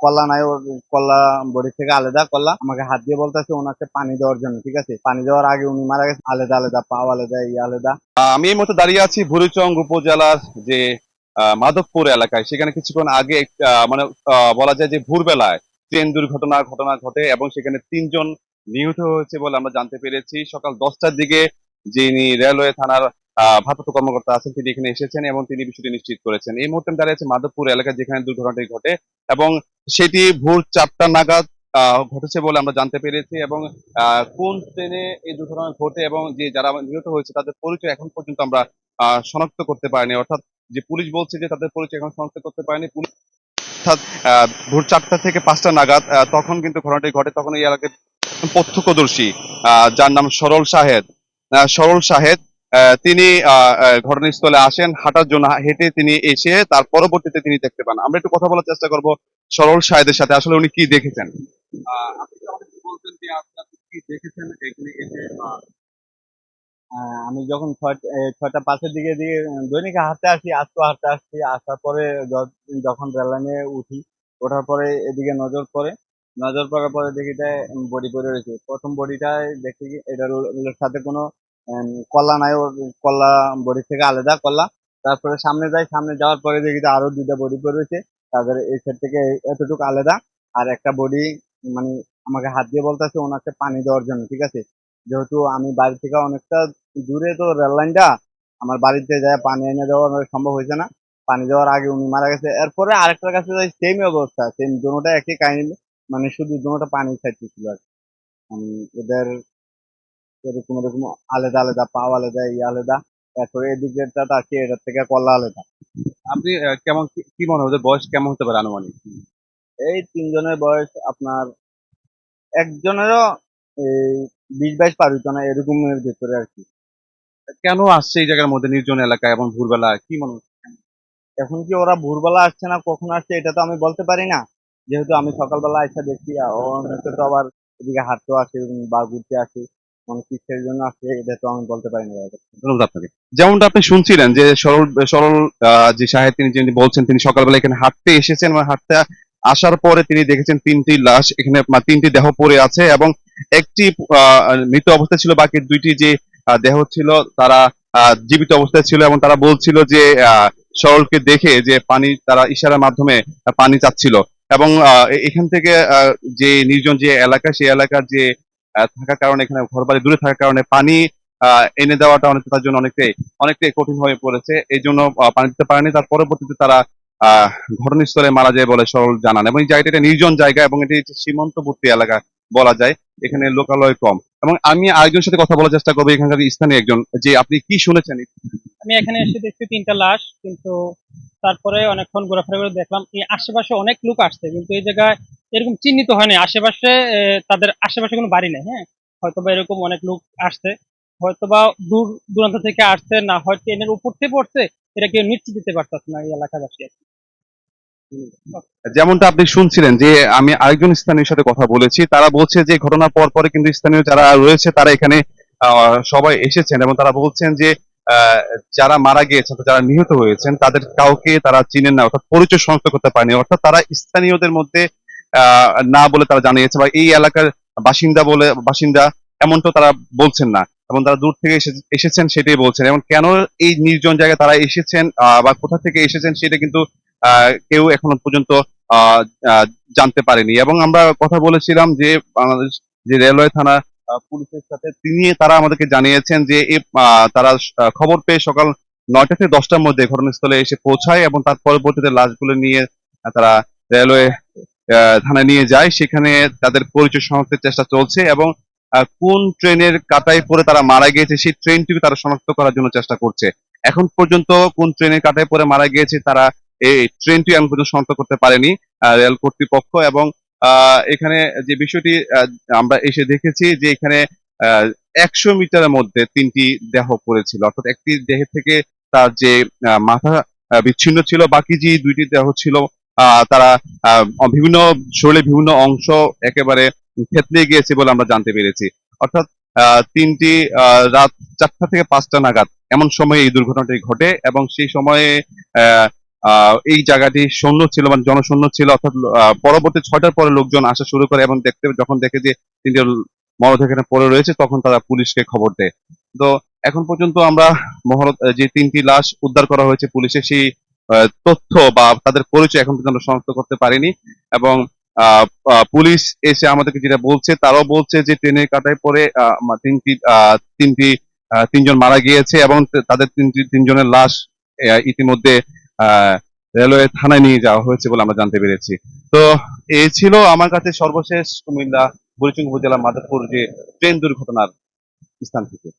কল্লা নাই, ওর কল্লা বডি থেকে আলাদা কল্লা আমাকে হাত দিয়ে বলতেছে ওনাকে পানি দেওয়ার জন্য। ঠিক আছে, পানি দেওয়ার আগে উনি মারা গেছে। আলাদা আলাদা পাও আলাদা, আলাদা। আমি এই মুহূর্তে দাঁড়িয়ে আছি বুড়িচং উপজেলার যে মাধবপুর এলাকায়। সেখানে কিছুক্ষণ আগে মানে বলা যায় যে ভোরবেলায় ট্রেন দুর্ঘটনা ঘটনা ঘটে এবং সেখানে 3 জন নিহত হয়েছে বলে আমরা জানতে পেরেছি। সকাল 10টার দিকে যিনি রেলওয়ে থানার ভারপ্রাপ্ত কর্মকর্তা আছেন তিনি এখানে এসেছেন এবং তিনি বিষয়টি নিশ্চিত করেছেন। এই মুহূর্তে আমি দাঁড়িয়ে আছি মাধবপুর এলাকায় যেখানে দুর্ঘটনাটি ঘটে এবং সেটি ভোর 4টা নাগাদ ঘটেছে বলে আমরা জানতে পেরেছি। এবং কোন ট্রেনে এই দুর্ঘটনা ঘটে এবং যে যারা নিহত হয়েছে তাদের পরিচয় এখন পর্যন্ত আমরা শনাক্ত করতে পারিনি। অর্থাৎ যে পুলিশ বলছে যে তাদের পরিচয় এখন শনাক্ত করতে পারেনি পুলিশ। অর্থাৎ ভোর 4টা থেকে 5টা নাগাদ তখন কিন্তু ঘটনাটি ঘটে। তখন এই এলাকায় প্রত্যক্ষদর্শী যার নাম সরল শাহেদ তিনি ঘটনাস্থলে আসেন হাঁটার জন্য। হেঁটে তিনি এসে তার পরবর্তীতে তিনি দেখতে পান। আমরা একটু কথা বলার চেষ্টা করব সরল শাহেদের সাথে, আসলে উনি কি দেখেছেন। আপনি কি আমাকে একটু বলতেন যে আপনি কি দেখেছেন এখানে এসে? আমি যখন 6টা 5-এর দিকে দৈনিক হাঁটতে আসি, আজকেও হাঁটতে আসছি। আসার পরে যখন রেল লাইনে উঠি, ওঠার পরে এদিকে নজর পড়ার পরে দেখি যে বডি পড়ে রয়েছে। প্রথম বডিটায় দেখি কি এটার সাথে কোনো কল্লা নাই, ওর কল্লা বডি থেকে আলাদা কল্লা। তারপরে সামনে যাওয়ার পরে দেখি যে আরো 2টা বডি পড়ে রয়েছে, তাদের এই সাইড থেকে এতটুকু আলাদা। আর একটা বডি মানে আমাকে হাত দিয়ে বলতেছে ওনাকে পানি দেওয়ার জন্য। ঠিক আছে, যেহেতু আমি বাড়ি থেকে অনেকটা দূরে, তো রেল লাইনটা আমার বাড়িতে যায় পানি এনে দেওয়া সম্ভব হয়েছে না। পানি দেওয়ার আগে উনি মারা গেছে। এরপরে আরেকটার কাছে যাই, সেম অবস্থা, সেম দুটোটা একই কাহিনী, মানে শুধু দুটোটা পানি খাইতেছিল আর কি। এদের এরকম এরকম আলাদা আলাদা পাও আলাদা, আলাদা। এরপরে এদিকেরটা আছে, এটার থেকে কল্লা আলাদা। আপনি কেমন কি মনে হয় ওদের বয়স কেমন হতে পারে আনুমানিক? এই 3 জনের বয়স আপনার একজনেরও এই 20-22 পার হইতো না, এরকমের ভেতরে আর কি। কেন আসছে এই জায়গার মধ্যে নির্জন এলাকায় এবং ভোরবেলা, কি মনে হয়? এখন কি ওরা ভোরবেলা আসছে না কখন আসছে এটা তো আমি বলতে পারি না, যেহেতু আমি সকালবেলা আইসা দেখছি। অনেকে তো আবার এদিকে হাঁটতেও আসে বা ঘুরতে আসে, মানে কিসের জন্য আসছে এটা তো আমি বলতে পারি না দাদা। ধন্যবাদ আপনাকে। যেমনটা আপনি শুনছিলেন যে সরল সরল যে সাহেব তিনি যিনি বলছেন তিনি সকালবেলা এখানে হাঁটতে এসেছেন এবং হাঁটতে আসার পরে তিনি দেখেছেন 3টি লাশ এখানে, 3টি দেহ পড়ে আছে এবং একটি মৃত অবস্থায় ছিল, বাকি 2টি যে দেহ ছিল তারা জীবিত অবস্থায় ছিল এবং তারা বলছিল যে সরলকে দেখে যে পানি, তারা ইশারার মাধ্যমে পানি চাচ্ছিল। এবং এখান থেকে যে নির্জন যে এলাকা সেই এলাকার যে থাকার কারণে, এখানে ঘরবাড়ি দূরে থাকার কারণে পানি এনে দেওয়াটা অনেক তার জন্য অনেকটাই অনেকটাই কঠিন হয়ে পড়েছে। এই জন্য পানি দিতে পারেনি। তার পরবর্তীতে তারা আহ ঘটনাস্থলে মারা যায় বলে সরল জানান। এবং এই জায়গাটা একটা নির্জন জায়গা এবং এটি হচ্ছে সীমান্তবর্তী এলাকা বলা যায়, এখানে লোকালয় কম। এবং আমি আরেকজনের সাথে কথা বলার চেষ্টা করবো, এখানকার স্থানীয় একজন, যে আপনি কি শুনেছেন। আমি এখানে এসে দেখছি 3টা লাশ, কিন্তু তারপরে অনেকক্ষণ ঘোরাফেরা করে দেখলাম এই আশেপাশে অনেক লোক আসছে, কিন্তু এই জায়গায় এরকম চিহ্নিত হয়নি আশেপাশে। তাদের আশেপাশে কোনো বাড়ি নেই। হ্যাঁ, হয়তোবা এরকম অনেক লোক আসছে, হয়তোবা দূর দূরান্ত থেকে আসছে, না হয় ট্রেনের উপর থেকে পড়ছে, এটা কেউ নিশ্চিত দিতে পারতেছে না এই এলাকাবাসী আর কি। যেমনটা আপনি শুনছিলেন যে আমি আরেকজন স্থানীয় সাথে কথা বলেছি, তারা বলছে যে ঘটনার পর পরে কিন্তু স্থানীয় যারা রয়েছে তারা এখানে সবাই এসেছেন এবং তারা বলছেন যে আহ, যারা মারা গিয়েছেন, যারা নিহত হয়েছেন তাদের কাউকে তারা চিনেন না, অর্থাৎ পরিচয় শনাক্ত করতে পারেনি। অর্থাৎ তারা স্থানীয়দের মধ্যে আহ, না বলে তারা জানিয়েছে, বা এই এলাকার বাসিন্দা এমনটা তারা বলছেন না। এবং তারা দূর থেকে এসেছেন সেটাই বলছেন। এবং কেন এই নির্জন জায়গায় তারা এসেছেন বা কোথা থেকে এসেছেন সেটা কিন্তু কেউ এখনো পর্যন্ত আহ আহ, জানতে পারেনি। এবং আমরা কথা বলেছিলাম যে বাংলাদেশ যে রেলওয়ে থানা পুলিশের সাথে, তারা আমাদেরকে জানিয়েছেন যে তারা খবর পেয়ে সকাল 9টা থেকে 10টার মধ্যে ঘটনাস্থলে এসে পৌঁছায় এবং তার পরবর্তীতে লাশগুলো নিয়ে তারা রেলওয়ে থানায় নিয়ে যায়। সেখানে তাদের পরিচয় শনাক্তের চেষ্টা চলছে এবং কোন ট্রেনের কাটায় পড়ে তারা মারা গিয়েছে সেই ট্রেনটিকে তারা শনাক্ত করার জন্য চেষ্টা করছে। এখন পর্যন্ত কোন ট্রেনের কাটায় পড়ে মারা গিয়েছে তারা এই ট্রেনটি এখন পর্যন্ত শনাক্ত করতে পারেনি রেল কর্তৃপক্ষ। এবং এখানে যে বিষয়টি আমরা এসে দেখেছি যে এখানে 100 মিটারের মধ্যে 3টি দেহ পড়েছিল, অর্থাৎ একটি দেহের থেকে তার যে মাথা বিচ্ছিন্ন ছিল, বাকি যে 2টি দেহ ছিল তারা বিভিন্ন শরীরের বিভিন্ন অংশ একেবারে থেতলে গিয়েছে বলে আমরা জানতে পেরেছি। অর্থাৎ 3টি রাত 4টা থেকে 5টা নাগাদ এমন সময় এই দুর্ঘটনাটি ঘটে এবং সেই সময়ে এই জায়গাটি শূন্য ছিল, মানে জনশূন্য ছিল, অর্থাৎ পরবর্তী 6টার পরে লোকজন আসা শুরু করে এবং যখন দেখে যে তিনটে মরদেহ এখানে পড়ে রয়েছে, তখন তারা পুলিশকে খবর দেয়। তো এখন পর্যন্ত আমরা যে 3টি লাশ উদ্ধার করা হয়েছে পুলিশের, সেই তথ্য বা তাদের পরিচয় এখন পর্যন্ত শনাক্ত করতে পারেনি। এবং পুলিশ এসে আমাদেরকে যেটা বলছে, তারাও বলছে যে ট্রেনের কাটায় পড়ে তিনজন মারা গিয়েছে এবং তাদের তিনজনের লাশ ইতিমধ্যে আহ রেলওয়ে থানায় নিয়ে যাওয়া হয়েছে বলে আমরা জানতে পেরেছি। তো এই ছিল আমার কাছে সর্বশেষ কুমিল্লা বুড়িচং উপজেলা মাধবপুর যে ট্রেন দুর্ঘটনার স্থান থেকে।